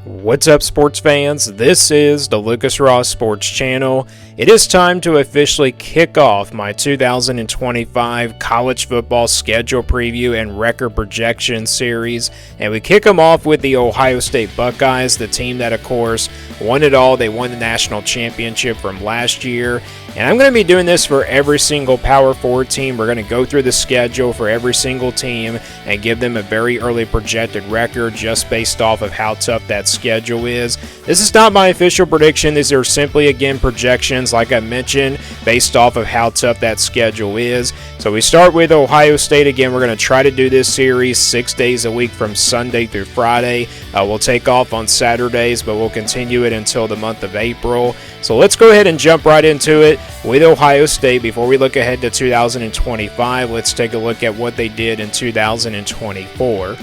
What's up, sports fans? This is the Lucas Ross Sports Channel. It is time to officially kick off my 2025 college football schedule preview and record projection series, and we kick them off with the Ohio State Buckeyes, the team that, of course, won it all. They won the national championship from last year, and I'm going to be doing this for every single Power 4 team. We're going to go through the schedule for every single team and give them a very early projected record just based off of how tough that schedule is. This is not my official prediction. These are simply, again, projections, like I mentioned, based off of how tough that schedule is. So we start with Ohio State. Again, we're going to try to do this series 6 days a week from Sunday through Friday. We'll take off on Saturdays, but we'll continue it until the month of April. So let's go ahead and jump right into it with Ohio State. Before we look ahead to 2025, let's take a look at what they did in 2024.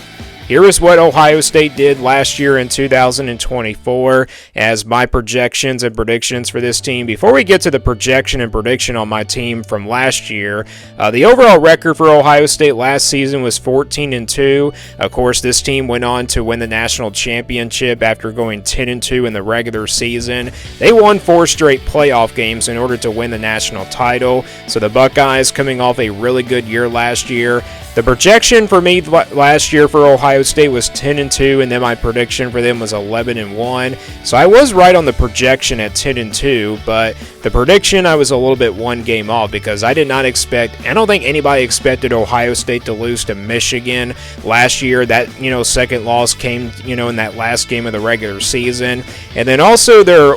Here is what Ohio State did last year in 2024 as my projections and predictions for this team. Before we get to the projection and prediction on my team from last year, the overall record for Ohio State last season was 14-2. Of course, this team went on to win the national championship after going 10-2 in the regular season. They won 4 straight playoff games in order to win the national title. So the Buckeyes, coming off a really good year last year. The projection for me last year for Ohio State was 10-2, and then my prediction for them was 11-1. So I was right on the projection at 10-2, but the prediction I was a little bit one game off because I did not expect, I don't think anybody expected Ohio State to lose to Michigan last year. That, second loss came, in that last game of the regular season. And then also their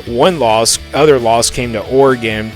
other loss came to Oregon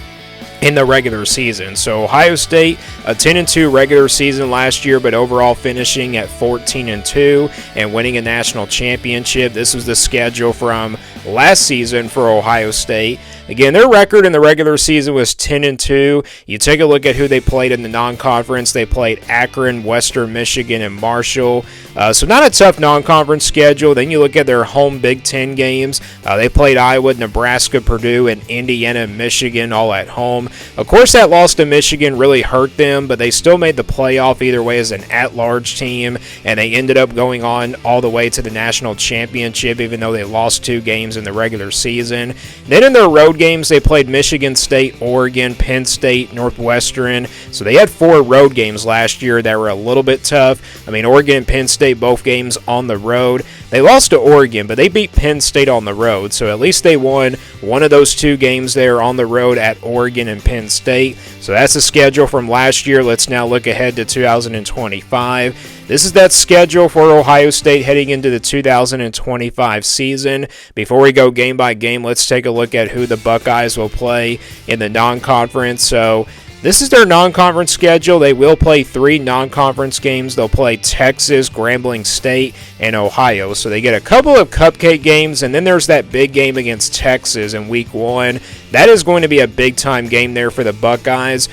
in the regular season. So Ohio State, a 10-2 regular season last year, but overall finishing at 14-2 and winning a national championship. This was the schedule from last season for Ohio State. Again, their record in the regular season was 10-2. You take a look at who they played in the non-conference. They played Akron, Western Michigan, and Marshall. So not a tough non-conference schedule. Then you look at their home Big Ten games. They played Iowa, Nebraska, Purdue, and Indiana, Michigan, all at home. Of course, that loss to Michigan really hurt them, but they still made the playoff either way as an at-large team, and they ended up going on all the way to the national championship, even though they lost 2 games in the regular season. Then in their road games, they played Michigan State, Oregon, Penn State, Northwestern. So they had 4 road games last year that were a little bit tough. Oregon and Penn State, both games on the road. They lost to Oregon, but they beat Penn State on the road. So at least they won one of those 2 games there on the road at Oregon and Penn State. So that's the schedule from last year. Let's now look ahead to 2025. This is that schedule for Ohio State heading into the 2025 season. Before we go game by game, let's take a look at who the Buckeyes will play in the non-conference. So this is their non-conference schedule. They will play 3 non-conference games. They'll play Texas, Grambling State, and Ohio. So they get a couple of cupcake games, and then there's that big game against Texas in week 1. That is going to be a big-time game there for the Buckeyes.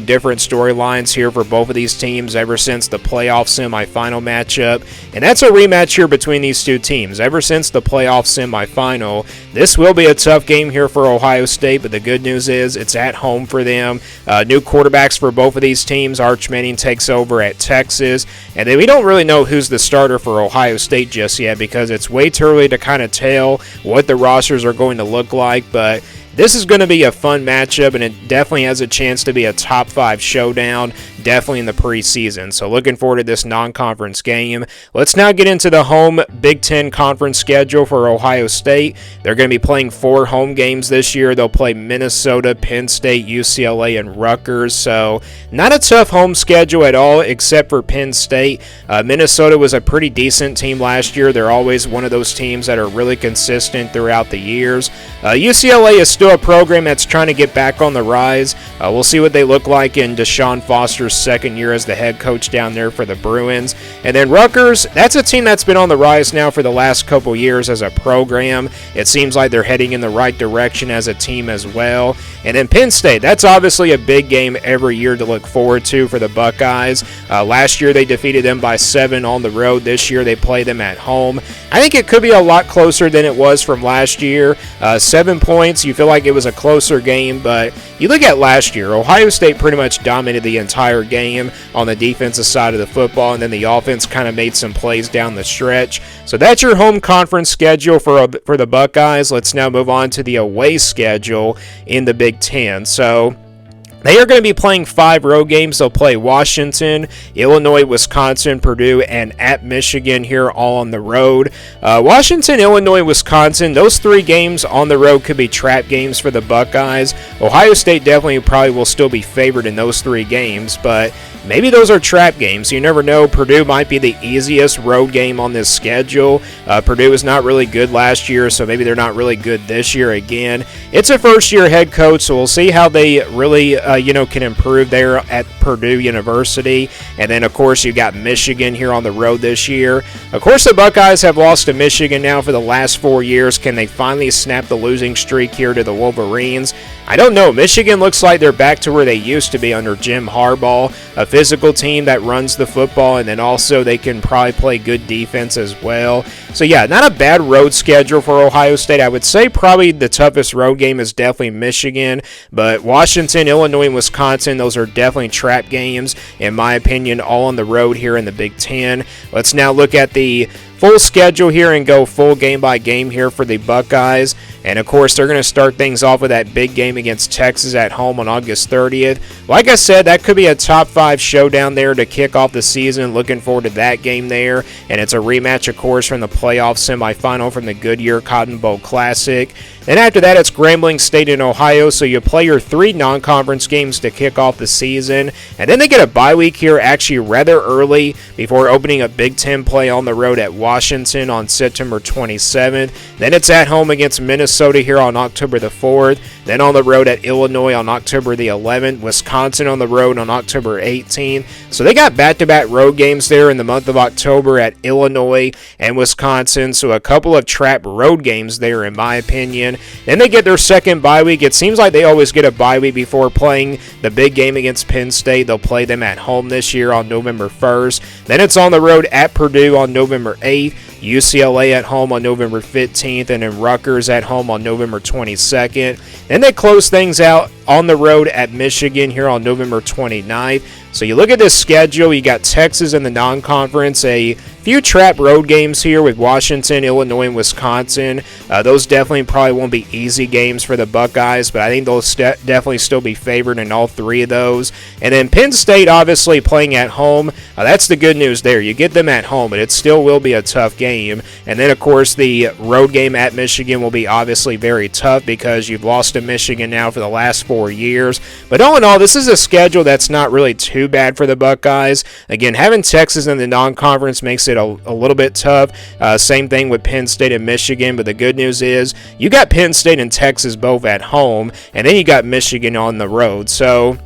Different storylines here for both of these teams ever since the playoff semifinal matchup. And that's a rematch here between these 2 teams. Ever since the playoff semifinal, this will be a tough game here for Ohio State, but the good news is it's at home for them. New quarterbacks for both of these teams. Arch Manning takes over at Texas. And then we don't really know who's the starter for Ohio State just yet because it's way too early to kind of tell what the rosters are going to look like, but this is going to be a fun matchup, and it definitely has a chance to be a top 5 showdown, definitely in the preseason. So looking forward to this non-conference game. Let's now get into the home Big Ten conference schedule for Ohio State. They're going to be playing 4 home games this year. They'll play Minnesota, Penn State, UCLA, and Rutgers. So not a tough home schedule at all, except for Penn State. Minnesota was a pretty decent team last year. They're always one of those teams that are really consistent throughout the years. UCLA is still a program that's trying to get back on the rise. We'll see what they look like in Deshaun Foster's second year as the head coach down there for the Bruins. And then Rutgers, that's a team that's been on the rise now for the last couple years as a program. It seems like they're heading in the right direction as a team as well. And then Penn State, that's obviously a big game every year to look forward to for the Buckeyes. Last year they defeated them by 7 on the road. This year they play them at home. I think it could be a lot closer than it was from last year. 7 points, you feel like it was a closer game, but you look at last year, Ohio State pretty much dominated the entire game on the defensive side of the football, and then the offense kind of made some plays down the stretch. So that's your home conference schedule for the Buckeyes. Let's now move on to the away schedule in the Big Ten. So they are going to be playing 5 road games. They'll play Washington, Illinois, Wisconsin, Purdue, and at Michigan here all on the road. Washington, Illinois, Wisconsin, those 3 games on the road could be trap games for the Buckeyes. Ohio State definitely probably will still be favored in those 3 games, but maybe those are trap games. You never know. Purdue might be the easiest road game on this schedule. Purdue was not really good last year, so maybe they're not really good this year again. It's a first-year head coach, so we'll see how they really can improve there at Purdue University. And then, of course, you got Michigan here on the road this year. Of course, the Buckeyes have lost to Michigan now for the last 4 years. Can they finally snap the losing streak here to the Wolverines? I don't know. Michigan looks like they're back to where they used to be under Jim Harbaugh, a physical team that runs the football, and then also they can probably play good defense as well. So, yeah, not a bad road schedule for Ohio State. I would say probably the toughest road game is definitely Michigan, but Washington, Illinois, and Wisconsin, those are definitely trap games, in my opinion, all on the road here in the Big Ten. Let's now look at the full schedule here and go full game by game here for the Buckeyes. And of course, they're going to start things off with that big game against Texas at home on August 30th. Like I said, that could be a top 5 showdown there to kick off the season. Looking forward to that game there. And it's a rematch, of course, from the playoff semifinal from the Goodyear Cotton Bowl Classic. Then after that, it's Grambling State in Ohio, so you play your 3 non-conference games to kick off the season. And then they get a bye week here actually rather early before opening a Big Ten play on the road at Washington on September 27th. Then it's at home against Minnesota here on October the 4th. Then on the road at Illinois on October the 11th. Wisconsin on the road on October 18th. So they got back-to-back road games there in the month of October at Illinois and Wisconsin. So a couple of trap road games there in my opinion. Then they get their second bye week. It seems like they always get a bye week before playing the big game against Penn State. They'll play them at home this year on November 1st. Then it's on the road at Purdue on November 8th. UCLA at home on November 15th, and then Rutgers at home on November 22nd. Then they close things out on the road at Michigan here on November 29th. So you look at this schedule, you got Texas in the non-conference, a few trap road games here with Washington, Illinois, and Wisconsin. Those definitely probably won't be easy games for the Buckeyes, but I think they'll definitely still be favored in all 3 of those. And then Penn State obviously playing at home. That's the good news there. You get them at home, but it still will be a tough game. And then, of course, the road game at Michigan will be obviously very tough because you've lost to Michigan now for the last 4 years. But all in all, this is a schedule that's not really too bad for the Buckeyes. Again, having Texas in the non-conference makes it a little bit tough. Same thing with Penn State and Michigan, but the good news is you got Penn State and Texas both at home, and then you got Michigan on the road. So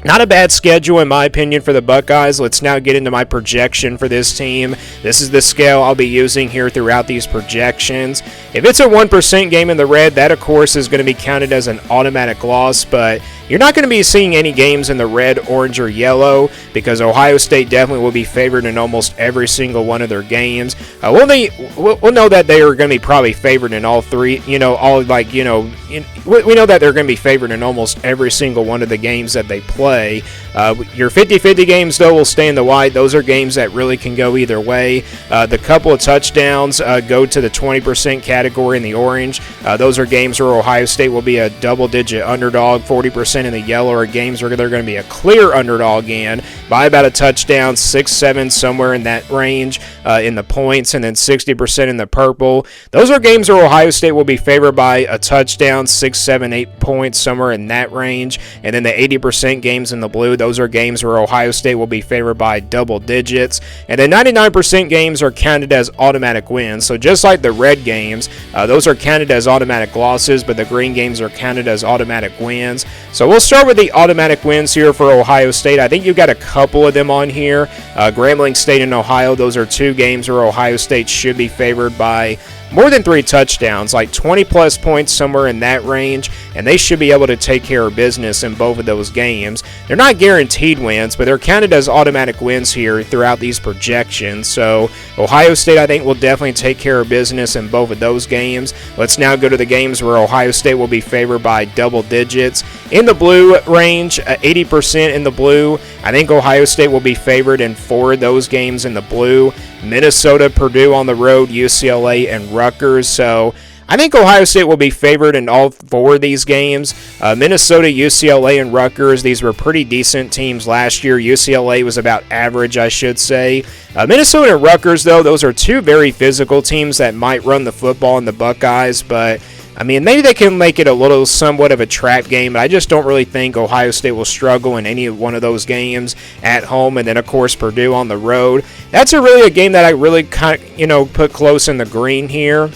not a bad schedule, in my opinion, for the Buckeyes. Let's now get into my projection for this team. This is the scale I'll be using here throughout these projections. If it's a 1% game in the red, that, of course, is going to be counted as an automatic loss, but you're not going to be seeing any games in the red, orange, or yellow because Ohio State definitely will be favored in almost every single one of their games. We'll know that they are going to be probably favored in all 3. We know that they're going to be favored in almost every single one of the games that they play. Your 50-50 games, though, will stay in the white. Those are games that really can go either way. The couple of touchdowns go to the 20% category in the orange. Those are games where Ohio State will be a double-digit underdog. 40% in the yellow are games where they're going to be a clear underdog in by about a touchdown, 6-7, somewhere in that range in the points, and then 60% in the purple. Those are games where Ohio State will be favored by a touchdown, 6, 7, 8 points, somewhere in that range. And then the 80% games in the blue, those are games where Ohio State will be favored by double digits. And then 99% games are counted as automatic wins. So just like the red games, those are counted as automatic losses, but the green games are counted as automatic wins. So we'll start with the automatic wins here for Ohio State. I think you've got a couple of them on here. Grambling State and Ohio, those are 2 games where Ohio State should be favored by more than 3 touchdowns, like 20 plus points, somewhere in that range, and they should be able to take care of business in both of those games. They're not guaranteed wins, but they're counted as automatic wins here throughout these projections. So Ohio State, I think, will definitely take care of business in both of those games. Let's now go to the games where Ohio State will be favored by double digits. In the blue range, 80% in the blue. I think Ohio State will be favored in 4 of those games in the blue. Minnesota, Purdue on the road, UCLA, and Rutgers. So I think Ohio State will be favored in all 4 of these games. Minnesota, UCLA, and Rutgers, these were pretty decent teams last year. UCLA was about average, I should say. Minnesota and Rutgers, though, those are 2 very physical teams that might run the football in the Buckeyes, but I mean, maybe they can make it a little somewhat of a trap game, but I just don't really think Ohio State will struggle in any one of those games at home. And then, of course, Purdue on the road. That's really a game that I really kind of, put close in the green here.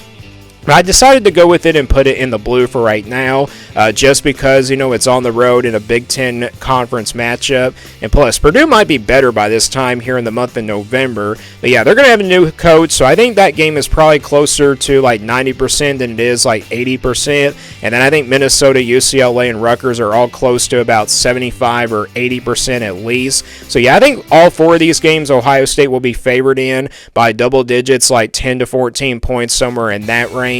I decided to go with it and put it in the blue for right now, just because, it's on the road in a Big Ten conference matchup. And plus, Purdue might be better by this time here in the month of November. But yeah, they're going to have a new coach, so I think that game is probably closer to like 90% than it is like 80%. And then I think Minnesota, UCLA, and Rutgers are all close to about 75 or 80% at least. So yeah, I think all 4 of these games Ohio State will be favored in by double digits, like 10 to 14 points, somewhere in that range.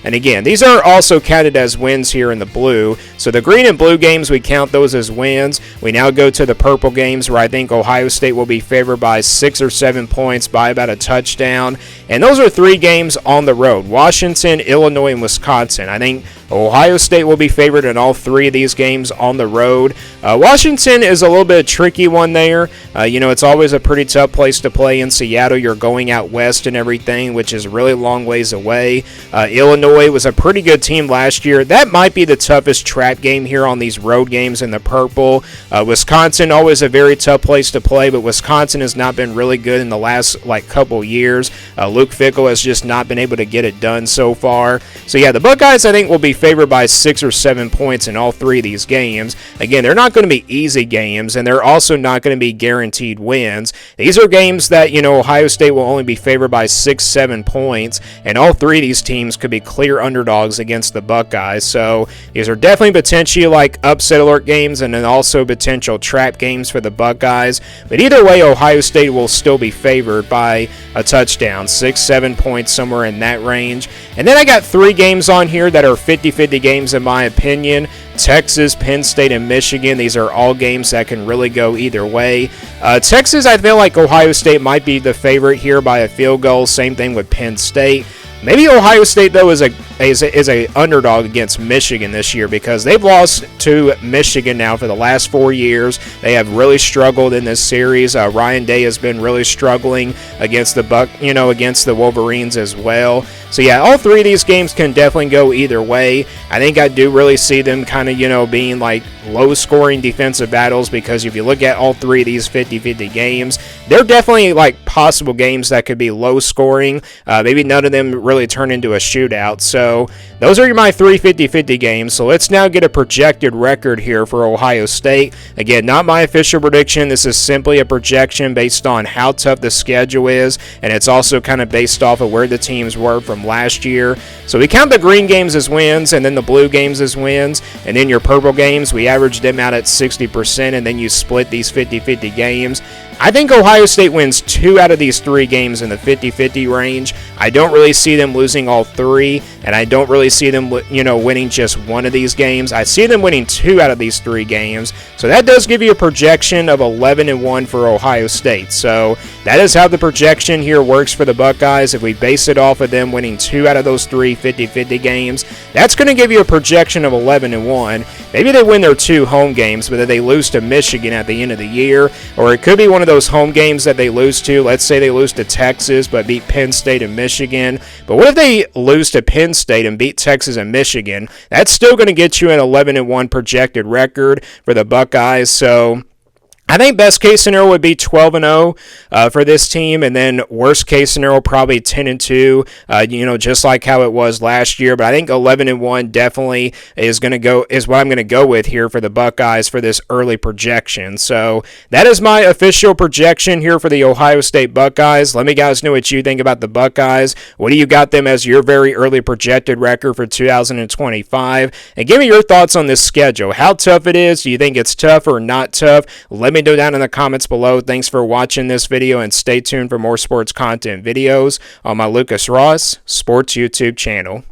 And again, these are also counted as wins here in the blue. So the green and blue games, we count those as wins. We now go to the purple games where I think Ohio State will be favored by 6 or 7 points by about a touchdown. And those are 3 games on the road: Washington, Illinois, and Wisconsin. I think Ohio State will be favored in all 3 of these games on the road. Washington is a little bit of a tricky one there. It's always a pretty tough place to play in Seattle. You're going out west and everything, which is really long ways away. Illinois was a pretty good team last year. That might be the toughest trap game here on these road games in the purple. Wisconsin, always a very tough place to play, but Wisconsin has not been really good in the last couple years. Luke Fickell has just not been able to get it done so far. So yeah, the Buckeyes, I think, will be favored by 6 or 7 points in all 3 of these games. Again, they're not going to be easy games, and they're also not going to be guaranteed wins. These are games that, Ohio State will only be favored by 6, 7 points, and all 3 of these teams could be clear underdogs against the Buckeyes. So these are definitely potentially upset alert games, and then also potential trap games for the Buckeyes. But either way, Ohio State will still be favored by a touchdown, 6, 7 points, somewhere in that range. And then I got 3 games on here that are 50-50 games in my opinion. Texas, Penn State, and Michigan. These are all games that can really go either way. Texas, I feel like Ohio State might be the favorite here by a field goal. Same thing with Penn State. Maybe Ohio State, though, is a underdog against Michigan this year, because they've lost to Michigan now for the last 4 years. They have really struggled in this series. Ryan Day has been really struggling against against the Wolverines as well. So yeah, all 3 of these games can definitely go either way. I think I do really see them kind of, being low-scoring defensive battles, because if you look at all 3 of these 50-50 games, they're definitely possible games that could be low-scoring. Maybe none of them really turn into a shootout. So those are my 3 50-50 games. So let's now get a projected record here for Ohio State. Again, not my official prediction. This is simply a projection based on how tough the schedule is, and it's also kind of based off of where the teams were from last year. So we count the green games as wins, and then the blue games as wins, and then your purple games, we average them out at 60%, and then you split these 50-50 games. I think Ohio State wins 2 out of these 3 games in the 50-50 range. I don't really see them losing all 3, and I don't really see them, winning just 1 of these games. I see them winning 2 out of these 3 games. So that does give you a projection of 11-1 for Ohio State. So that is how the projection here works for the Buckeyes. If we base it off of them winning 2 out of those 3 50-50 games, that's going to give you a projection of 11-1. Maybe they win their 2 home games, but then they lose to Michigan at the end of the year, or it could be one of those home games that they lose to. Let's say they lose to Texas but beat Penn State and Michigan. But what if they lose to Penn State and beat Texas and Michigan? That's still going to get you an 11-1 projected record for the Buckeyes. So I think best case scenario would be 12-0 for this team, and then worst case scenario probably 10-2. Just like how it was last year. But I think 11-1 definitely is what I'm going to go with here for the Buckeyes for this early projection. So that is my official projection here for the Ohio State Buckeyes. Let me guys know what you think about the Buckeyes. What do you got them as your very early projected record for 2025? And give me your thoughts on this schedule. How tough it is? Do you think it's tough or not tough? Let me know down in the comments below. Thanks for watching this video, and stay tuned for more sports content videos on my Lucas Ross Sports YouTube channel.